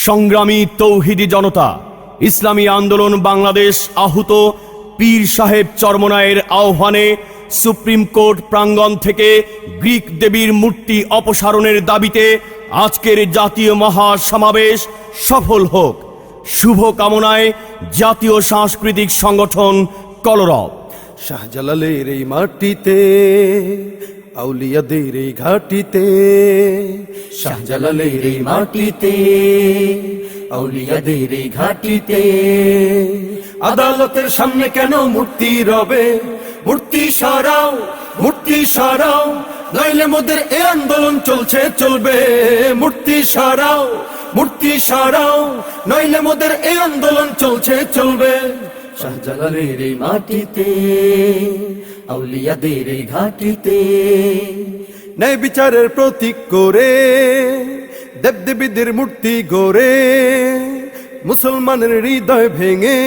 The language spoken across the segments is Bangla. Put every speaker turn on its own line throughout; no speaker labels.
সংগ্রামী তৌহিদি জনতা, ইসলামী আন্দোলন বাংলাদেশ আহুত পীর সাহেব চরমনায়ের আহ্বানে সুপ্রিম কোর্ট প্রাঙ্গণ থেকে গ্রিক দেবীর মূর্তি অপসারণের দাবিতে আজকের জাতীয় মহাসমাবেশ সফল হোক। শুভ কামনায় জাতীয় সাংস্কৃতিক সংগঠন কলরব।
শাহজালালের এই মাটিতে, আউলিয়াদের এই ঘাটিতে,
শাহজালালের এই মাটিতে, আউলিয়াদের এই ঘাটিতে,
আদালতের সামনে কেন মূর্তি রবে? মূর্তি সরাও, মূর্তি সরাও, নইলে মোদের এ আন্দোলন চলছে চলবে। মূর্তি সরাও, মূর্তি সরাও, নইলে মোদের এ আন্দোলন চলছে চলবে।
শাহজালালের এই মাটিতে, আউলিয়াদের এই ঘাটিতে,
ন্যায় বিচারের প্রতীক করে দেবদেবীদের মূর্তি গড়ে মুসলমানের হৃদয় ভেঙে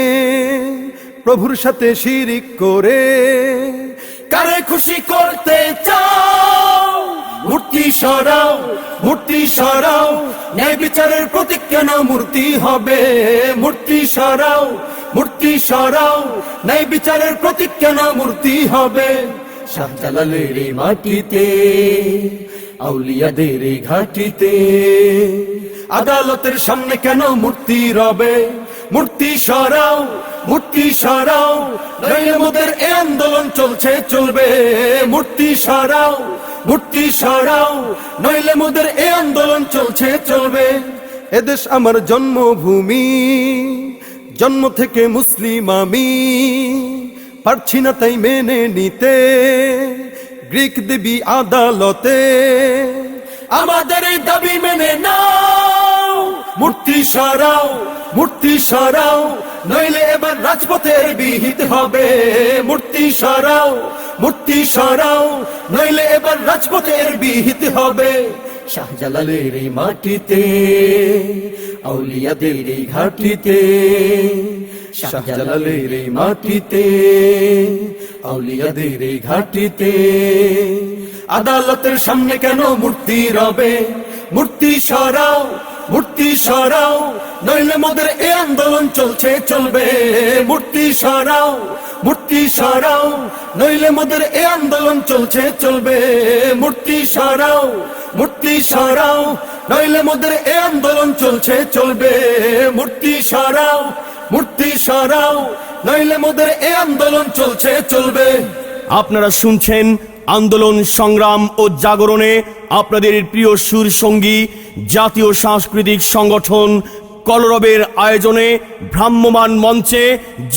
প্রভুর সাথে শিরিক করে
কারে খুশি করতে চাও?
মূর্তি সরাও, মূর্তি সরাও,
ন্যায় বিচারের প্রতীক কেন মূর্তি হবে?
মূর্তি সরাও, মূর্তি সরাও, ন্যায় বিচারের প্রতীক কেন মূর্তি হবে?
শাহজালালের এই মাটিতে, আউলিয়াদের এই ঘাটিতে,
আদালতের সামনে কেন মূর্তি রবে? মূর্তি সরাও, মূর্তি সরাও, নইলে মোদের এ আন্দোলন চলছে চলবে। মূর্তি সরাও, মূর্তি সরাও, নইলে মোদের এ আন্দোলন চলছে চলবে। এদেশ আমার জন্মভূমি, জন্ম থেকে মুসলিম আমি, পারছি না তাই মেনে নিতে গ্রিক দেবী আদালতে।
আমাদের এই দাবি মেনে নাও।
মূর্তি সরাও, মূর্তি সরাও, নইলে এবার রাজপথের বিহিত হবে। মূর্তি সরাও, মূর্তি সরাও, নইলে এবার রাজপথের বিহিত হবে।
শাহজালালের এই মাটিতে, আউলিয়াদের এই ঘাটিতে, শাহজালালের এই মাটিতে, আউলিয়াদের এই ঘাটিতে,
আদালতের সামনে কেন মূর্তি রবে? মূর্তি সরাও, মূর্তি সরাও, নইলে মোদের এ আন্দোলন চলছে চলবে। মূর্তি সরাও, মূর্তি সরাও, নইলে মোদের এ আন্দোলন চলছে চলবে। মূর্তি সরাও, মূর্তি সরাও, নইলে মোদের এ আন্দোলন চলছে চলবে। মূর্তি সরাও, মূর্তি সরাও, নইলে মোদের এ আন্দোলন চলছে চলবে।
আপনারা শুনছেন আন্দোলন সংগ্রাম ও জাগরণে আপনাদের প্রিয় সুর সঙ্গী জাতীয় সাংস্কৃতিক সংগঠন কলরবের আয়োজনে ভ্রাম্যমান মঞ্চে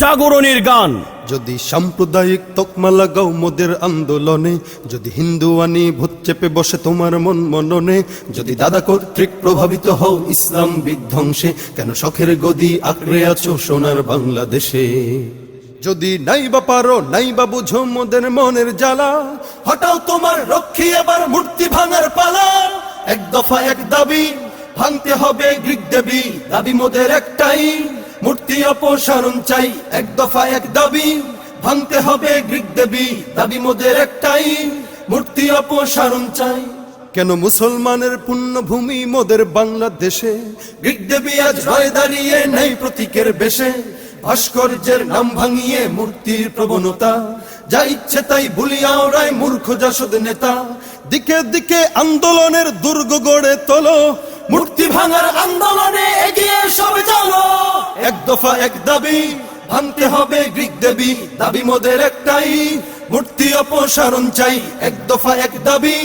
জাগরণের গান।
যদি সাম্প্রদায়িক তকমা লাগাও মোদের আন্দোলনে, যদি হিন্দুয়ানি ভূত চেপে বসে তোমার মন মননে, যদি দাদা কর্তৃক প্রভাবিত হও ইসলাম বিধ্বংসে, কেন শখের গদি আঁকড়ে আছো সোনার বাংলাদেশে? যদি নাই বা পারো, নাই বা বুঝো মোদের মনের জ্বালা, হটাও তোমার রক্ষী এবার মূর্তি ভাঙার পালা। এক দফা এক দাবি, ভাঙতে হবে গ্রিক দেবী, দাবি মোদের একটাই, মূর্তি অপসারণ চাই। এক দফা এক দাবি, ভাঙতে হবে গ্রিক দেবী, দাবি মোদের একটাই, মূর্তি অপসারণ চাই। কেন মুসলমানের পুণ্যভূমি মোদের বাংলাদেশে গ্রিক দেবী আজ রয়ে দাঁড়িয়ে নেই প্রতীকের বেশে? ভাস্কর্যের নাম ভাঙিয়ে মূর্তির প্রবণতা, যা ইচ্ছে তাই ভুলিয়া ওরাই মূর্খ জাসদ নেতা। দিকে দিকে আন্দোলনের দুর্গ গড়ে তোলো, মূর্তি ভাঙার আন্দোলনে এগিয়ে সবে চলো। এক দফা এক দাবি, ভাঙতে হবে গ্রিক দেবী, দাবি মোদের একটাই, মূর্তি অপসারণ চাই। এক দফা এক দাবি,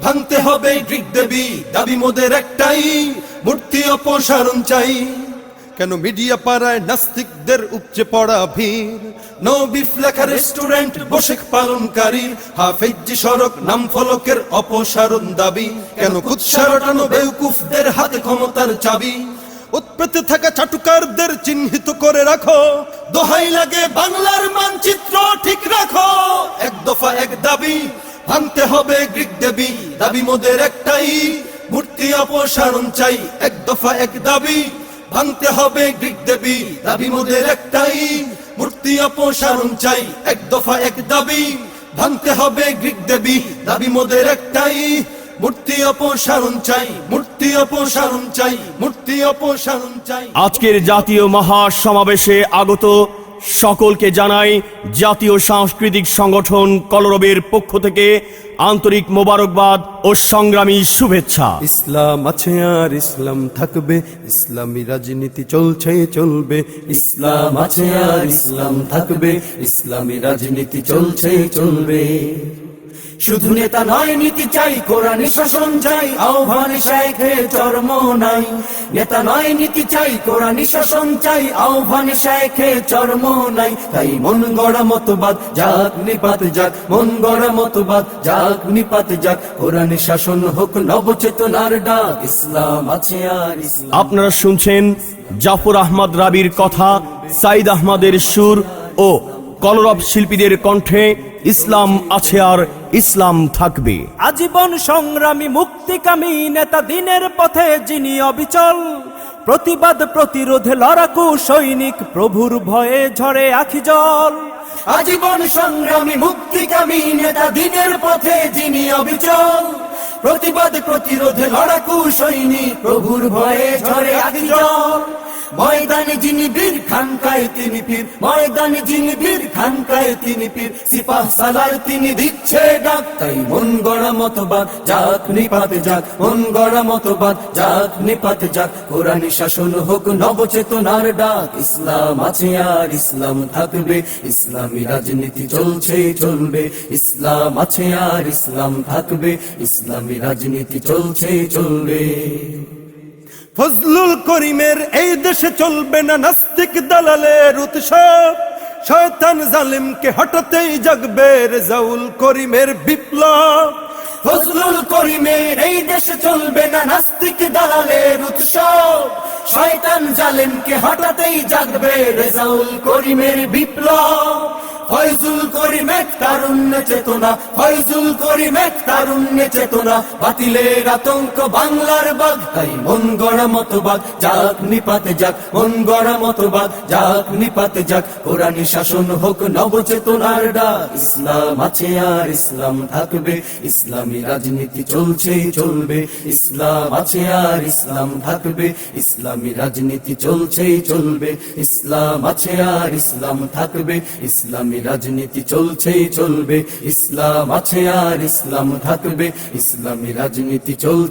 ভাঙতে হবে গ্রিক দেবী, দাবি মোদের একটাই, মূর্তি অপসারণ চাই। কেন মিডিয়া পাড়ায় নাস্তিকদের উপচে পড়া ভিড়? নো বিফ লেখা রেস্টুরেন্ট বসে পালনকারী, হাফেজি সড়ক নাম ফলকের অপসারণ দাবি। কেন কুৎসা রটানো বেউকুফদের হাতে ক্ষমতার চাবি? উৎপেতে থাকা চাটুকারদের চিহ্নিত করে রাখো, দোহাই লাগে বাংলার মানচিত্র ঠিক রাখো। এক দফা এক দাবি, ভাঙতে হবে গ্রিক দেবী, দাবি মোদের একটাই, মূর্তি অপসারণ চাই। এক দফা এক দাবি, ভাঙতে হবে গ্রিক দেবী, দাবি মোদের একটাই, মূর্তি অপসারণ চাই। এক দফা এক দাবি, ভাঙতে হবে গ্রিক দেবী, দাবি মোদের একটাই, মূর্তি অপসারণ চাই, মূর্তি অপসারণ চাই, মূর্তি অপসারণ চাই।
আজকের জাতীয় মহাসমাবেশে আগত সকলকে জানাই জাতীয় সাংস্কৃতিক সংগঠন কলরবের পক্ষ থেকে আন্তরিক মোবারকবাদ ও সংগ্রামী শুভেচ্ছা।
ইসলাম আছে আর ইসলাম থাকবে, ইসলামী রাজনীতি চলছে চলবে।
ইসলাম আছে আর ইসলাম থাকবে, ইসলামী রাজনীতি চলছে চলবে। শুধু নেতা নয় নীতি চাই, কোরআন শাসন চাই, আহ্বানে শাইখে চর্ম নাই। নেতা নয় নীতি চাই, কোরআন শাসন চাই, আহ্বানে শাইখে চর্ম নাই। তাই মন গড়া মতবাদ যাক নিপাত যাক, মন গড়া মতবাদ যাক নিপাত যাক। কোরআন শাসন হোক নবচেতনার ডাক, ইসলাম আছে আর ইসলাম।
আপনারা শুনছেন জাফর আহমদ রাবির কথা, সাইদ আহমদের সুর ও কলরব শিল্পীদের কণ্ঠে ইসলাম আছে আর ইসলাম থাকবে।
আজীবন সংগ্রামী মুক্তিকামী নেতা, দিনের পথে যিনি অবিচল, প্রতিবাদ প্রতিরোধে লড়াকু সৈনিক, প্রভুর ভয়ে ঝরে আখি জল।
আজীবন সংগ্রামী মুক্তিকামী নেতা, দিনের পথে যিনি অবিচল, প্রতিবাদ প্রতিরোধে লড়াকু সৈনিক, প্রভুর ভয়ে ঝরে আখি জল। ময়দানে যিনি বীর, খানকায় তিনি পীর, ময়দানে যিনি বীর, খানকায় তিনি পীর, সিপাহ সালার তিনি দিচ্ছে ডাক। তাই মন গড়া মতবাদ যাক নিপাত যাক, মন গড়া মতবাদ যাক নিপাত যাক। কোরআনী শাসন হোক নবচেতনার ডাক, ইসলাম আছে আর ইসলাম থাকবে, ইসলামী রাজনীতি চলছে চলবে। ইসলাম আছে আর ইসলাম থাকবে, ইসলামী রাজনীতি চলছে চলবে।
ফজলুল করিমের এই দেশে চলবে না নাস্তিক দালালের উৎসব, শয়তান জালিমকে হঠাতেই জাগবে রেজাউল করিমের বিপ্লব।
ফজলুল করিমের এই দেশে চলবে না নাস্তিক দালালের উৎসব, শয়তান জালেমকে হঠাতেই জাগবে রেজাউল করিমের বিপ্লব। ফয়জুল করিম এক তারুণ্য চেতনা, ফয়জুল করিম এক তারুণ্য চেতনা, বাতিলের আতঙ্ক বাংলার বাগ। তাই মন গড়া মতবাদ যাক নিপাত যাক, মন গড়া মতবাদ যাক নিপাত যাক। কোরআনী শাসন হোক নবচেতনার ডাক, ইসলাম আছে আর ইসলাম থাকবে, ইসলামী রাজনীতি চলছে চলবে। ইসলাম আছে আর ইসলাম থাকবে, ইসলামী রাজনীতি চলছে চলবে। ইসলাম আছে আর ইসলাম থাকবে, ইসলামী রাজনীতি চলছে চলবে। ইসলাম আছে আর ইসলাম থাকবে, ইসলামী রাজনীতি চলছে।